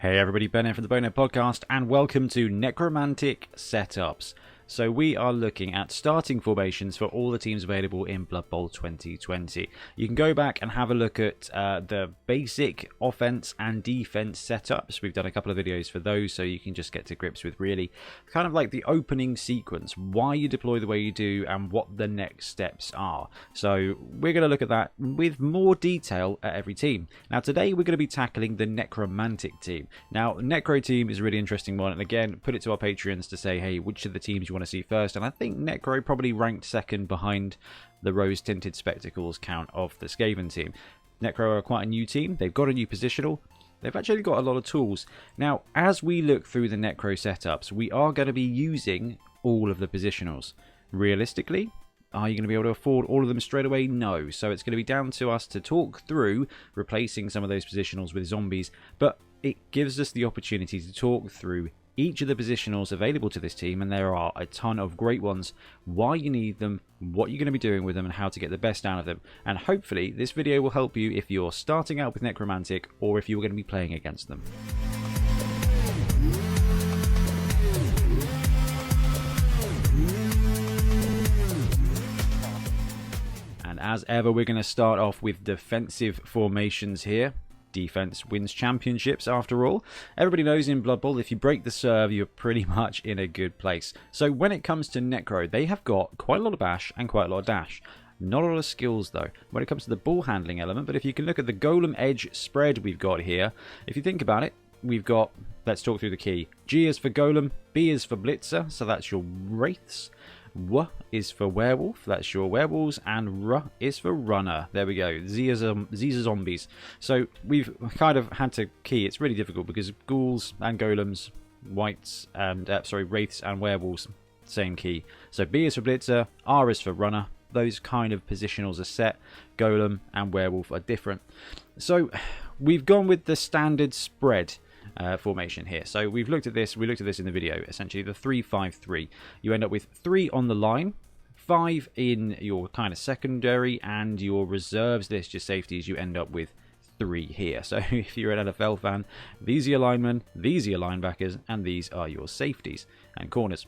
Hey everybody, Ben here from the Bonehead podcast, and welcome to Necromantic Setups. So we are looking at starting formations for all the teams available in Blood Bowl 2020. You can go back and have a look at the basic offense and defense setups. We've done a couple of videos for those, so you can just get to grips with really kind of like the opening sequence, why you deploy the way you do, and what the next steps are. So we're going to look at that with more detail at every team. Now today we're going to be tackling the Necromantic team. Now Necro team is a really interesting one, and again, put it to our Patreons to say, hey, which of the teams you want to see first, and I think Necro probably ranked second behind the rose-tinted spectacles count of the Skaven team. Necro are quite a new team. They've got a new positional. They've actually got a lot of tools. Now, as we look through the Necro setups, we are going to be using all of the positionals. Realistically, are you going to be able to afford all of them straight away? No. So it's going to be down to us to talk through replacing some of those positionals with zombies, but it gives us the opportunity to talk through each of the positionals available to this team, and there are a ton of great ones, why you need them, what you're going to be doing with them, and how to get the best out of them. And hopefully this video will help you if you're starting out with Necromantic or if you're going to be playing against them. And as ever, we're going to start off with defensive formations here. Defense wins championships, after all. Everybody knows in Blood Bowl, if you break the serve, you're pretty much in a good place. So when it comes to Necro, they have got quite a lot of bash and quite a lot of dash. Not a lot of skills, though, when it comes to the ball handling element. But if you can look at the Golem edge spread we've got here, if you think about it, we've got, let's talk through the key. G is for Golem, B is for Blitzer, so that's your Wraiths. W is for werewolf, that's your werewolves, and R is for runner. There we go. These are zombies. So we've kind of had to key. It's really difficult because ghouls and golems, whites and wraiths and werewolves, same key. So B is for blitzer, R is for runner. Those kind of positionals are set. Golem and werewolf are different. So we've gone with the standard spread formation here. So we've looked at this. We looked at this in the video. Essentially, the 3-5-3. You end up with 3 on the line, 5 in your kind of secondary, and your reserves list, your safeties. You end up with 3 here. So if you're an NFL fan, these are your linemen, these are your linebackers, and these are your safeties and corners.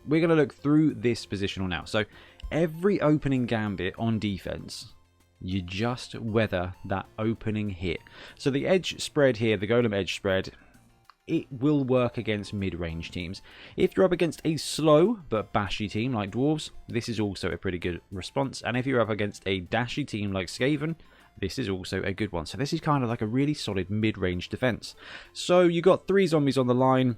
We're going to look through this positional now. So every opening gambit on defense, you just weather that opening hit. So the edge spread here, the Golem edge spread, it will work against mid-range teams. If you're up against a slow but bashy team like Dwarves, this is also a pretty good response. And if you're up against a dashy team like Skaven, this is also a good one. So this is kind of like a really solid mid-range defense. So you got 3 zombies on the line.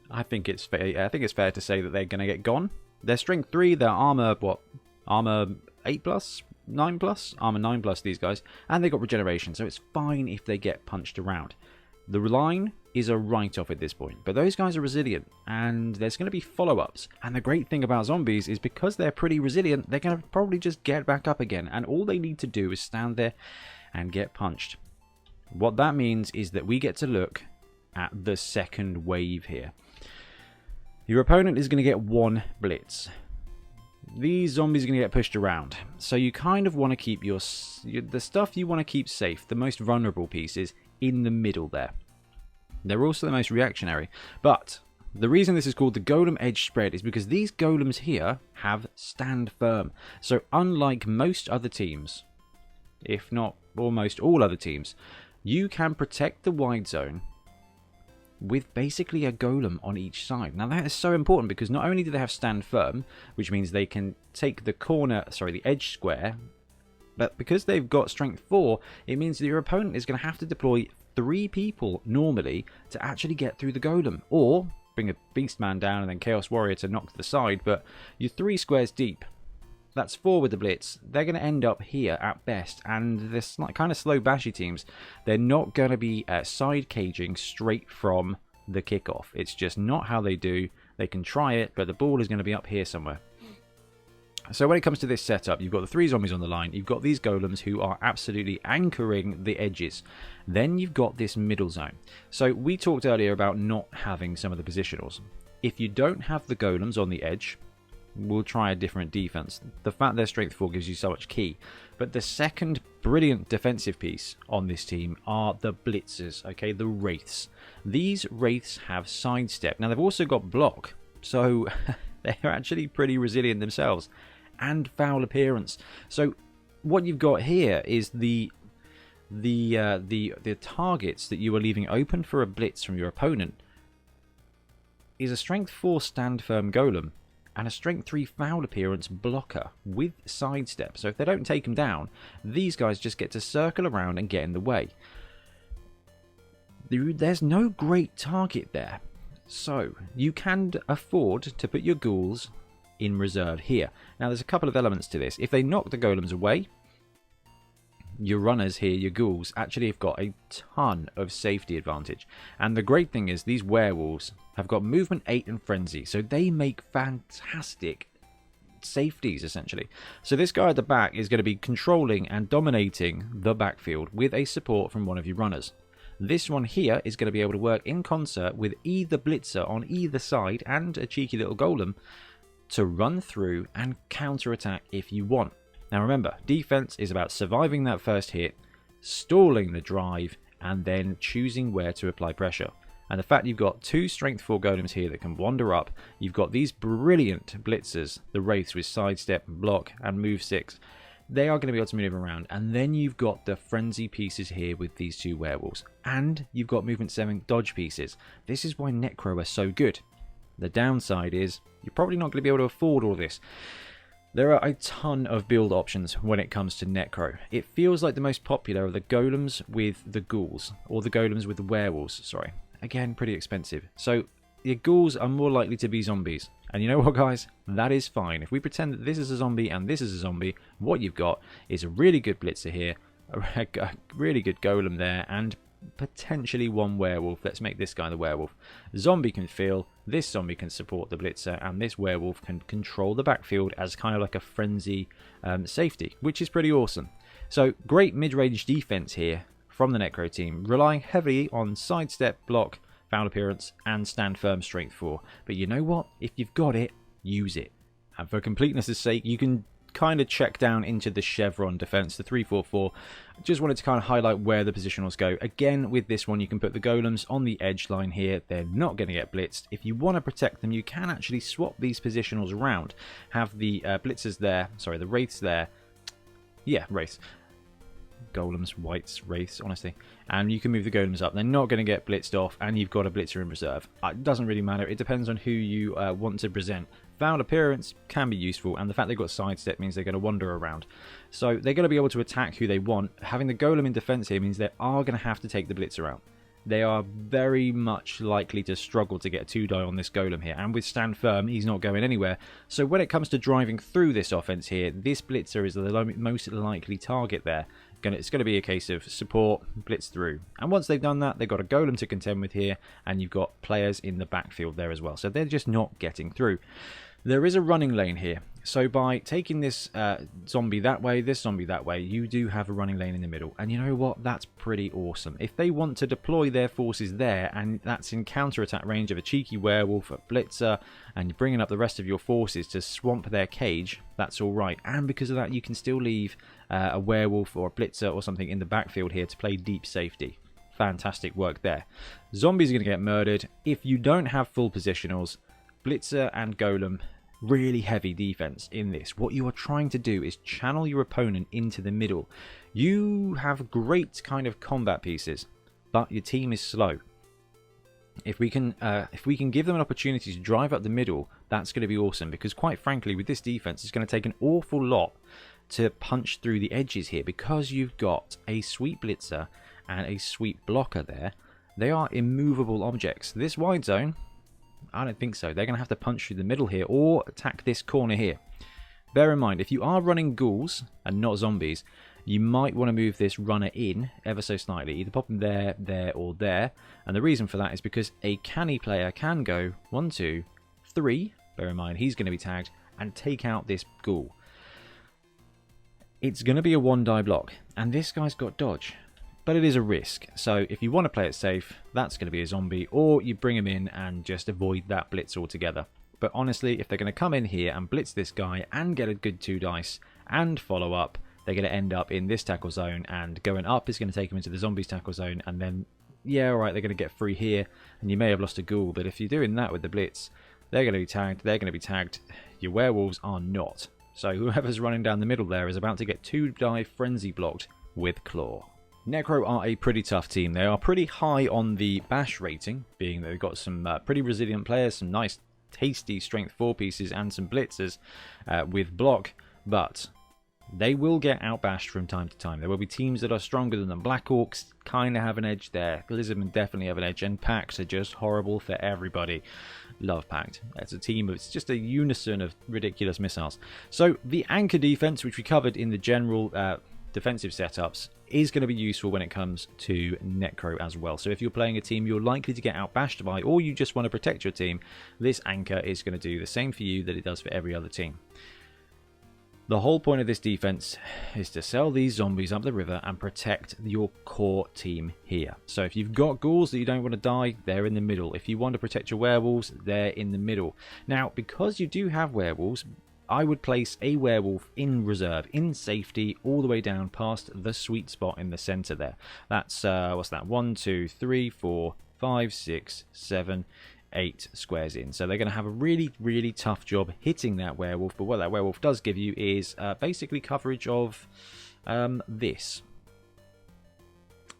I think it's fair to say that they're going to get gone. They're strength 3, their armor, what? Armor 8+? 9+, armor 9+, these guys, and they got regeneration, so it's fine if they get punched around. The line is a write-off at this point, but those guys are resilient, and there's going to be follow-ups. And the great thing about zombies is because they're pretty resilient, they're going to probably just get back up again, and all they need to do is stand there and get punched. What that means is that we get to look at the second wave here. Your opponent is going to get 1 blitz. These zombies are going to get pushed around, so you kind of want to keep the stuff you want to keep safe, the most vulnerable pieces, in the middle there. They're also the most reactionary, but the reason this is called the Golem edge spread is because these golems here have stand firm. So unlike most other teams, if not almost all other teams, you can protect the wide zone with basically a golem on each side. Now that is so important because not only do they have stand firm, which means they can take the edge square, but because they've got strength 4, it means that your opponent is going to have to deploy 3 people normally to actually get through the golem, or bring a beast man down and then chaos warrior to knock to the side. But you're 3 squares deep. That's 4 with the blitz. They're going to end up here at best, and this kind of slow bashy teams, they're not going to be side caging straight from the kickoff. It's just not how they do. They can try it, but the ball is going to be up here somewhere. So when it comes to this setup, you've got the 3 zombies on the line, you've got these golems who are absolutely anchoring the edges. Then you've got this middle zone. So we talked earlier about not having some of the positionals. If you don't have the golems on the edge, we'll try a different defense. The fact they're strength 4 gives you so much key. But the second brilliant defensive piece on this team are the blitzers, okay, the Wraiths. These Wraiths have sidestep. Now, they've also got block, so they're actually pretty resilient themselves, and foul appearance. So what you've got here is the targets that you are leaving open for a blitz from your opponent is a strength 4 stand firm golem and a strength 3 foul appearance blocker with sidestep. So if they don't take them down, these guys just get to circle around and get in the way. There's no great target there, so you can afford to put your ghouls in reserve here. Now there's a couple of elements to this. If they knock the golems away, your runners here, your ghouls, actually have got a ton of safety advantage. And the great thing is these werewolves have got movement 8 and frenzy, so they make fantastic safeties essentially. So this guy at the back is going to be controlling and dominating the backfield with a support from one of your runners. This one here is going to be able to work in concert with either blitzer on either side and a cheeky little golem to run through and counter-attack if you want. Now remember, defense is about surviving that first hit, stalling the drive, and then choosing where to apply pressure. And the fact you've got 2 strength 4 golems here that can wander up, you've got these brilliant blitzers, the Wraiths with sidestep, block, and move 6. They are going to be able to move around. And then you've got the frenzy pieces here with these 2 werewolves. And you've got movement 7 dodge pieces. This is why Necro are so good. The downside is you're probably not going to be able to afford all this. There are a ton of build options when it comes to Necro. It feels like the most popular are the golems with the ghouls, or the golems with the werewolves, sorry. Again, pretty expensive. So your ghouls are more likely to be zombies. And you know what, guys? That is fine. If we pretend that this is a zombie and this is a zombie, what you've got is a really good blitzer here, a really good golem there, and potentially 1 werewolf. Let's make this guy the werewolf. Zombie can feel, this zombie can support the blitzer, and this werewolf can control the backfield as kind of like a frenzy safety, which is pretty awesome. So great mid-range defense here from the Necro team, relying heavily on sidestep, block, foul appearance, and stand firm strength 4. But you know what? If you've got it, use it. And for completeness' sake, you can kind of check down into the Chevron defense, the 3-4-4. Just wanted to kind of highlight where the positionals go. Again, with this one, you can put the golems on the edge line here. They're not going to get blitzed. If you want to protect them, you can actually swap these positionals around. Have the blitzers there, sorry, the Wraiths there. Yeah, Wraiths. Golems, whites, Wraiths, honestly. And you can move the golems up. They're not going to get blitzed off, and you've got a blitzer in reserve. It doesn't really matter. It depends on who you want to present. Foul appearance can be useful, and the fact they've got sidestep means they're going to wander around. So they're going to be able to attack who they want. Having the golem in defense here means they are going to have to take the blitzer out. They are very much likely to struggle to get a 2-die on this golem here, and with stand firm, he's not going anywhere. So when it comes to driving through this offense here, this blitzer is the most likely target there. It's going to be a case of support, blitz through. And once they've done that, they've got a golem to contend with here, and you've got players in the backfield there as well. So they're just not getting through. There is a running lane here. So by taking this zombie that way, this zombie that way, you do have a running lane in the middle. And you know what? That's pretty awesome. If they want to deploy their forces there, and that's in counter-attack range of a cheeky werewolf, a blitzer, and you're bringing up the rest of your forces to swamp their cage, that's all right. And because of that, you can still leave a werewolf or a blitzer or something in the backfield here to play deep safety. Fantastic work there. Zombies are going to get murdered. If you don't have full positionals, blitzer and golem, really heavy defense in this. What you are trying to do is channel your opponent into the middle. You have great kind of combat pieces, but your team is slow. If we can give them an opportunity to drive up the middle, that's going to be awesome, because quite frankly, with this defense, it's going to take an awful lot to punch through the edges here, because you've got a sweet blitzer and a sweet blocker there. They are immovable objects. This wide zone, I don't think so. They're going to have to punch through the middle here or attack this corner here. Bear in mind, if you are running ghouls and not zombies, you might want to move this runner in ever so slightly. Either pop him there, there, or there. And the reason for that is because a canny player can go 1, 2, 3. Bear in mind, he's going to be tagged, and take out this ghoul. It's going to be a 1-die block, and this guy's got dodge. But it is a risk, so if you want to play it safe, that's going to be a zombie, or you bring him in and just avoid that blitz altogether. But honestly, if they're going to come in here and blitz this guy and get a good 2 dice and follow up, they're going to end up in this tackle zone, and going up is going to take them into the zombies tackle zone, and then, yeah, alright, they're going to get free here, and you may have lost a ghoul, but if you're doing that with the blitz, they're going to be tagged, they're going to be tagged, your werewolves are not. So whoever's running down the middle there is about to get 2 die frenzy blocked with Claw. Necro are a pretty tough team. They are pretty high on the bash rating, being that they've got some pretty resilient players, some nice tasty strength 4 pieces and some blitzers with block, but they will get outbashed from time to time. There will be teams that are stronger than them. Black Orcs kind of have an edge there. Lizardmen definitely have an edge, and Pacts are just horrible for everybody. Love Pact. It's a team, it's just a unison of ridiculous missiles. So the anchor defense, which we covered in the general defensive setups, is going to be useful when it comes to Necro as well. So if you're playing a team you're likely to get outbashed by, or you just want to protect your team, this anchor is going to do the same for you that it does for every other team. The whole point of this defense is to sell these zombies up the river and protect your core team here. So if you've got ghouls that you don't want to die, they're in the middle. If you want to protect your werewolves, they're in the middle. Now, because you do have werewolves, I would place a werewolf in reserve, in safety, all the way down past the sweet spot in the center there. That's, what's that? 1, 2, 3, 4, 5, 6, 7, 8 squares in. So they're going to have a really, really tough job hitting that werewolf. But what that werewolf does give you is basically coverage of this.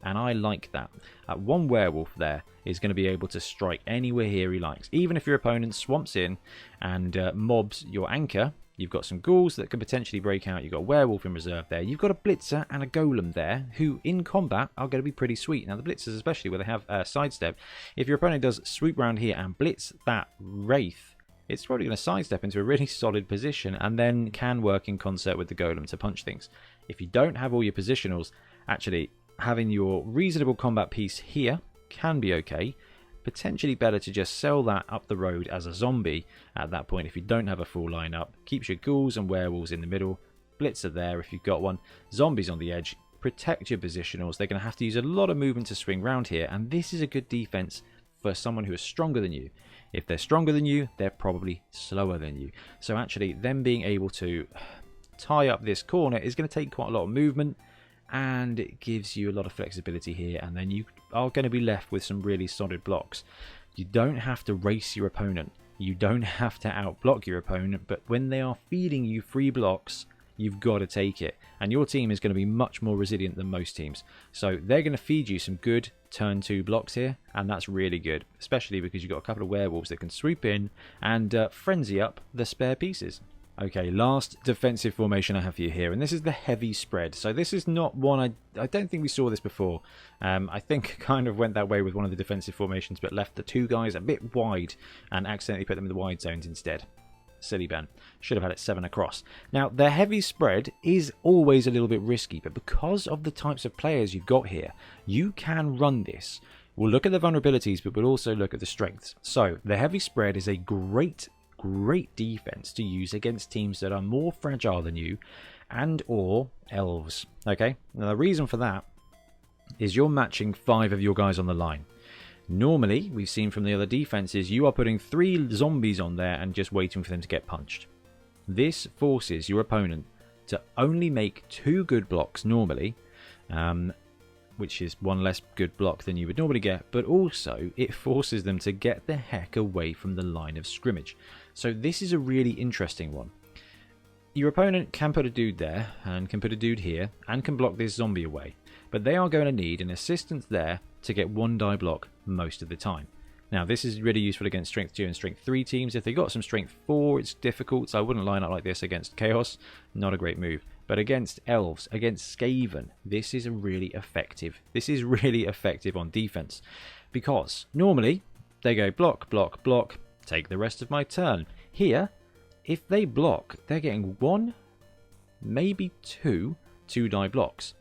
And I like that. One werewolf there is going to be able to strike anywhere here he likes. Even if your opponent swamps in and mobs your anchor, you've got some ghouls that could potentially break out. You've got a werewolf in reserve there. You've got a blitzer and a golem there who in combat are going to be pretty sweet. Now the blitzers, especially where they have sidestep, if your opponent does swoop round here and blitz that wraith, it's probably going to sidestep into a really solid position and then can work in concert with the golem to punch things. If you don't have all your positionals, actually having your reasonable combat piece here can be okay. Potentially better to just sell that up the road as a zombie at that point if you don't have a full lineup. Keeps your ghouls and werewolves in the middle, blitzer there if you've got one, zombies on the edge, protect your positionals. They're going to have to use a lot of movement to swing round here, and this is a good defense for someone who is stronger than you. If they're stronger than you, they're probably slower than you. So actually them being able to tie up this corner is going to take quite a lot of movement, and it gives you a lot of flexibility here, and then you are going to be left with some really solid blocks. You don't have to race your opponent, you don't have to outblock your opponent, but when they are feeding you free blocks, you've got to take it, and your team is going to be much more resilient than most teams. So they're going to feed you some good turn 2 blocks here, and that's really good, especially because you've got a couple of werewolves that can swoop in and frenzy up the spare pieces. Okay, last defensive formation I have for you here, and this is the heavy spread. So this is not one, I don't think we saw this before. I think kind of went that way with one of the defensive formations, but left the 2 guys a bit wide and accidentally put them in the wide zones instead. Silly Ben. Should have had it 7 across. Now, the heavy spread is always a little bit risky, but because of the types of players you've got here, you can run this. We'll look at the vulnerabilities, but we'll also look at the strengths. So, the heavy spread is a great defense to use against teams that are more fragile than you and or elves. Okay, now the reason for that is you're matching 5 of your guys on the line. Normally, we've seen from the other defenses, you are putting 3 zombies on there and just waiting for them to get punched. This forces your opponent to only make 2 good blocks normally, which is 1 less good block than you would normally get, but also it forces them to get the heck away from the line of scrimmage. So this is a really interesting one. Your opponent can put a dude there, and can put a dude here, and can block this zombie away, but they are going to need an assistant there to get 1 die block most of the time. Now this is really useful against strength 2 and strength 3 teams. If they've got some strength 4, it's difficult, so I wouldn't line up like this against Chaos. Not a great move. But against elves, against Skaven, this is really effective. This is really effective on defense, because normally they go block, block, block, take the rest of my turn. Here, if they block, they're getting 1, maybe 2 die blocks,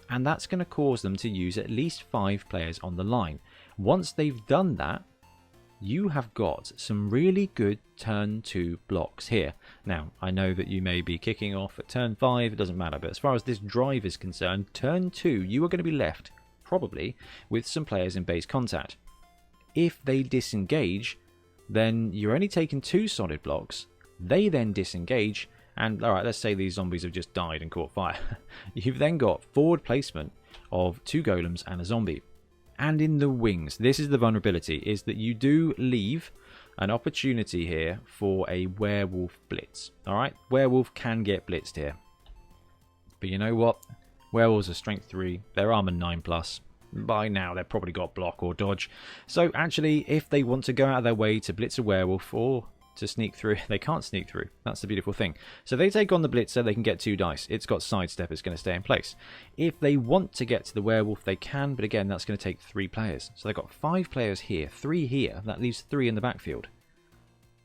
and that's going to cause them to use at least 5 players on the line. Once they've done that, you have got some really good turn 2 blocks here. Now, I know that you may be kicking off at turn 5, it doesn't matter, but as far as this drive is concerned, turn 2, you are going to be left, probably, with some players in base contact. If they disengage, then you're only taking 2 solid blocks. They then disengage, and alright, let's say these zombies have just died and caught fire. You've then got forward placement of 2 golems and a zombie. And in the wings, this is the vulnerability, is that you do leave an opportunity here for a werewolf blitz. Alright, werewolf can get blitzed here. But you know what? Werewolves are strength 3, they're armor 9+. By now they've probably got block or dodge. So actually, if they want to go out of their way to blitz a werewolf or to sneak through, they can't sneak through. That's the beautiful thing. So they take on the blitzer, they can get 2 dice. It's got sidestep, it's going to stay in place. If they want to get to the werewolf, they can, but again, that's going to take 3 players. So they've got 5 players here, 3 here. That leaves 3 in the backfield.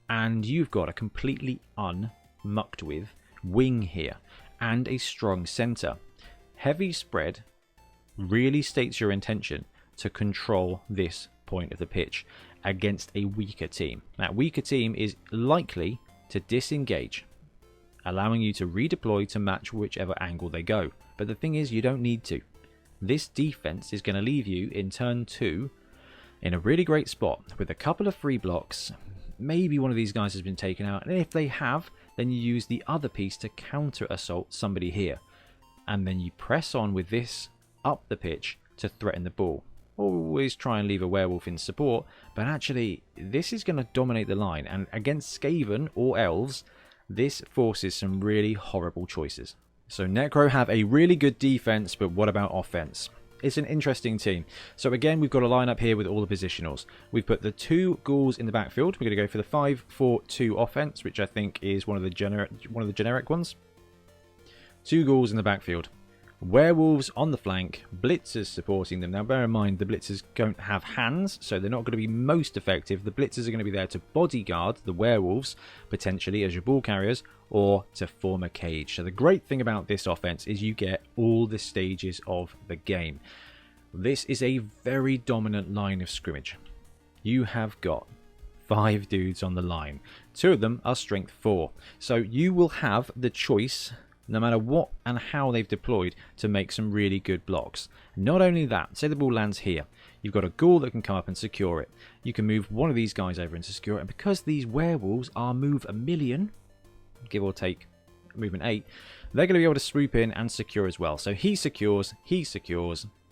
And you've got a completely unmucked with wing here and a strong centre. Heavy spread really states your intention to control this point of the pitch against a weaker team. That weaker team is likely to disengage, allowing you to redeploy to match whichever angle they go. But the thing is, you don't need to. This defense is going to leave you in turn 2 in a really great spot with a couple of free blocks. Maybe one of these guys has been taken out, and if they have, then you use the other piece to counter assault somebody here, and then you press on with this up the pitch to threaten the ball. Always try and leave a werewolf in support, but actually this is going to dominate the line, and against Skaven or elves, this forces some really horrible choices. So Necro have a really good defense, but what about offense? It's an interesting team. So again, we've got a lineup here with all the positionals. We've put the 2 ghouls in the backfield. We're going to go for the 5-4-2 offense, which I think is one of the generic ones. 2 ghouls in the backfield. Werewolves on the flank, blitzers supporting them. Now bear in mind, the blitzers don't have hands, so they're not going to be most effective. The blitzers are going to be there to bodyguard the werewolves, potentially as your ball carriers, or to form a cage. So the great thing about this offense is you get all the stages of the game. This is a very dominant line of scrimmage. You have got 5 dudes on the line. 2 of them are strength 4. So you will have the choice, no matter what and how they've deployed, to make some really good blocks. Not only that, say the ball lands here, you've got a ghoul that can come up and secure it. You can move one of these guys over and secure it, and because these werewolves are move 1,000,000, give or take movement 8, they're going to be able to swoop in and secure as well. So he secures,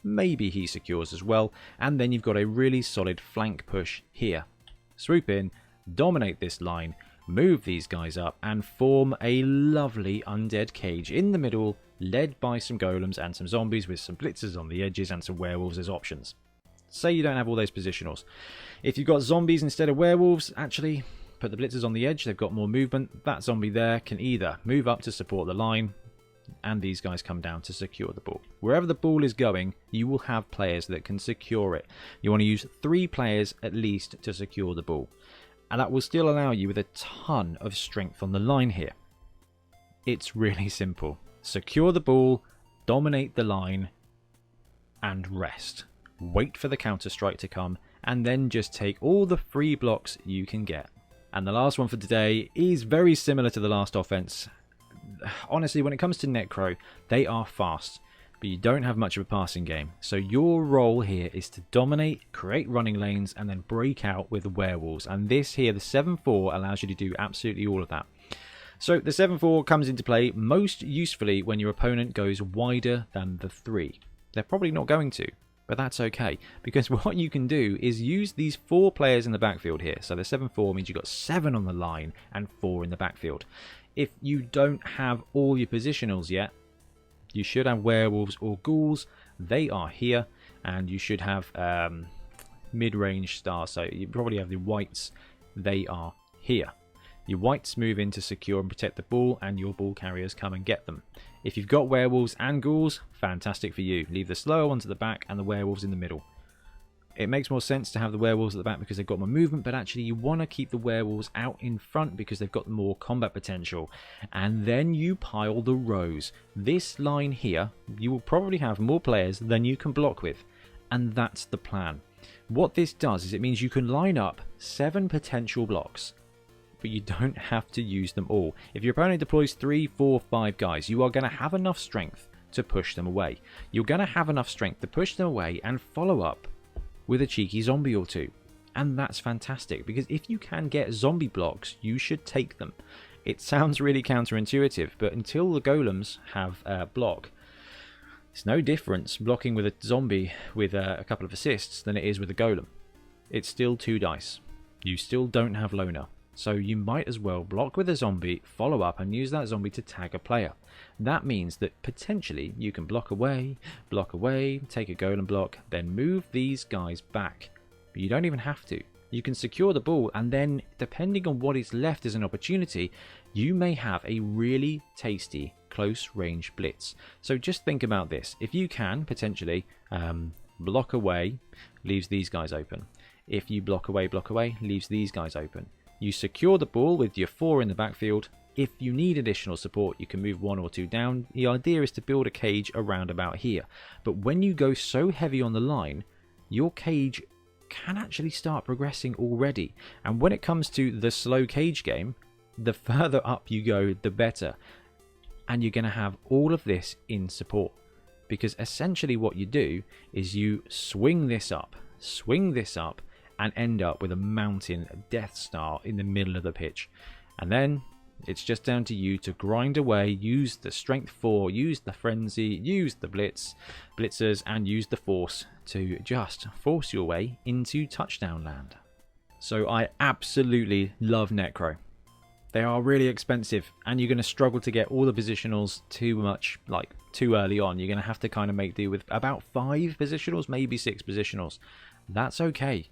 maybe he secures as well, and then you've got a really solid flank push here. Swoop in, dominate this line, move these guys up, and form a lovely undead cage in the middle, led by some golems and some zombies with some blitzers on the edges and some werewolves as options. Say you don't have all those positionals. If you've got zombies instead of werewolves, actually put the blitzers on the edge, they've got more movement. That zombie there can either move up to support the line, and these guys come down to secure the ball. Wherever the ball is going, you will have players that can secure it. You want to use 3 players at least to secure the ball. And that will still allow you with a ton of strength on the line here. It's really simple. Secure the ball, dominate the line, and rest. Wait for the counter-strike to come, and then just take all the free blocks you can get. And the last one for today is very similar to the last offense. Honestly, when it comes to Necro, they are fast, but you don't have much of a passing game. So your role here is to dominate, create running lanes, and then break out with the werewolves. And this here, the 7-4, allows you to do absolutely all of that. So the 7-4 comes into play most usefully when your opponent goes wider than the 3. They're probably not going to, but that's okay, because what you can do is use these 4 players in the backfield here. So the 7-4 means you've got 7 on the line and 4 in the backfield. If you don't have all your positionals yet, you should have werewolves or ghouls. They are here, and you should have mid-range stars. So you probably have the whites. They are here. Your whites move in to secure and protect the ball, and your ball carriers come and get them. If you've got werewolves and ghouls, fantastic for you. Leave the slower ones at the back and the werewolves in the middle. It makes more sense to have the werewolves at the back because they've got more movement, but actually you want to keep the werewolves out in front because they've got more combat potential. And then you pile the rows. This line here, you will probably have more players than you can block with. And that's the plan. What this does is it means you can line up 7 potential blocks, but you don't have to use them all. If your opponent deploys 3, 4, 5 guys, you are going to have enough strength to push them away. You're going to have enough strength to push them away and follow up with a cheeky zombie or 2. And that's fantastic, because if you can get zombie blocks, you should take them. It sounds really counterintuitive, but until the golems have block, it's no difference blocking with a zombie with a couple of assists than it is with a golem. It's still 2 dice. You still don't have loner. So you might as well block with a zombie, follow up, and use that zombie to tag a player. That means that potentially you can block away, take a golem block, then move these guys back. But you don't even have to. You can secure the ball, and then depending on what is left as an opportunity, you may have a really tasty close range blitz. So just think about this. If you can potentially block away, leaves these guys open. If you block away, leaves these guys open. You secure the ball with your 4 in the backfield. If you need additional support, you can move 1 or 2 down. The idea is to build a cage around about here. But when you go so heavy on the line, your cage can actually start progressing already. And when it comes to the slow cage game, the further up you go, the better. And you're going to have all of this in support. Because essentially what you do is you swing this up, and end up with a mountain Death Star in the middle of the pitch. And then it's just down to you to grind away, use the strength 4, use the frenzy, use the blitzers, and use the force to just force your way into touchdown land. So I absolutely love Necro. They are really expensive, and you're going to struggle to get all the positionals too early on. You're going to have to kind of make do with about 5 positionals, maybe 6 positionals. That's okay.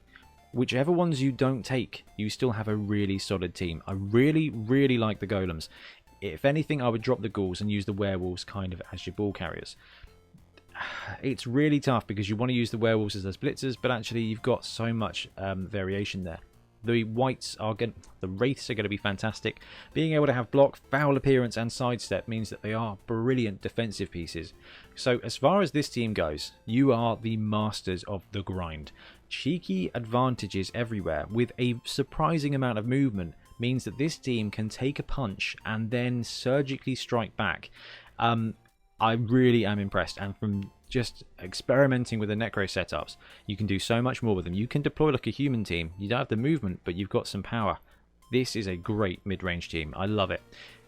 Whichever ones you don't take, you still have a really solid team. I really, really like the golems. If anything, I would drop the ghouls and use the werewolves kind of as your ball carriers. It's really tough because you want to use the werewolves as those blitzers, but actually you've got so much variation there. The Wraiths are going to be fantastic. Being able to have block, foul appearance, and sidestep means that they are brilliant defensive pieces. So as far as this team goes, you are the masters of the grind. Cheeky advantages everywhere with a surprising amount of movement means that this team can take a punch and then surgically strike back. I really am impressed, and from just experimenting with the Necro setups, you can do so much more with them. You can deploy like a human team. You don't have the movement, but you've got some power. This is a great mid-range team. I love it.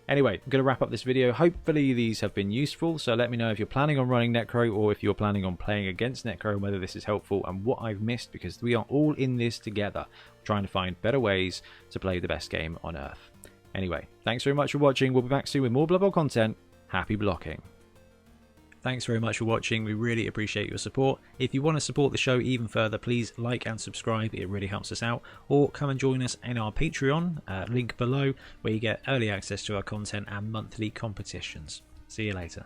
Anyway, I'm going to wrap up this video. Hopefully these have been useful, so let me know if you're planning on running Necro or if you're planning on playing against Necro, and whether this is helpful and what I've missed, because we are all in this together, trying to find better ways to play the best game on Earth. Anyway, thanks very much for watching. We'll be back soon with more Blood Bowl content. Happy blocking. Thanks very much for watching. We really appreciate your support. If you want to support the show even further, please like and subscribe. It really helps us out. Or come and join us in our Patreon, link below, where you get early access to our content and monthly competitions. See you later.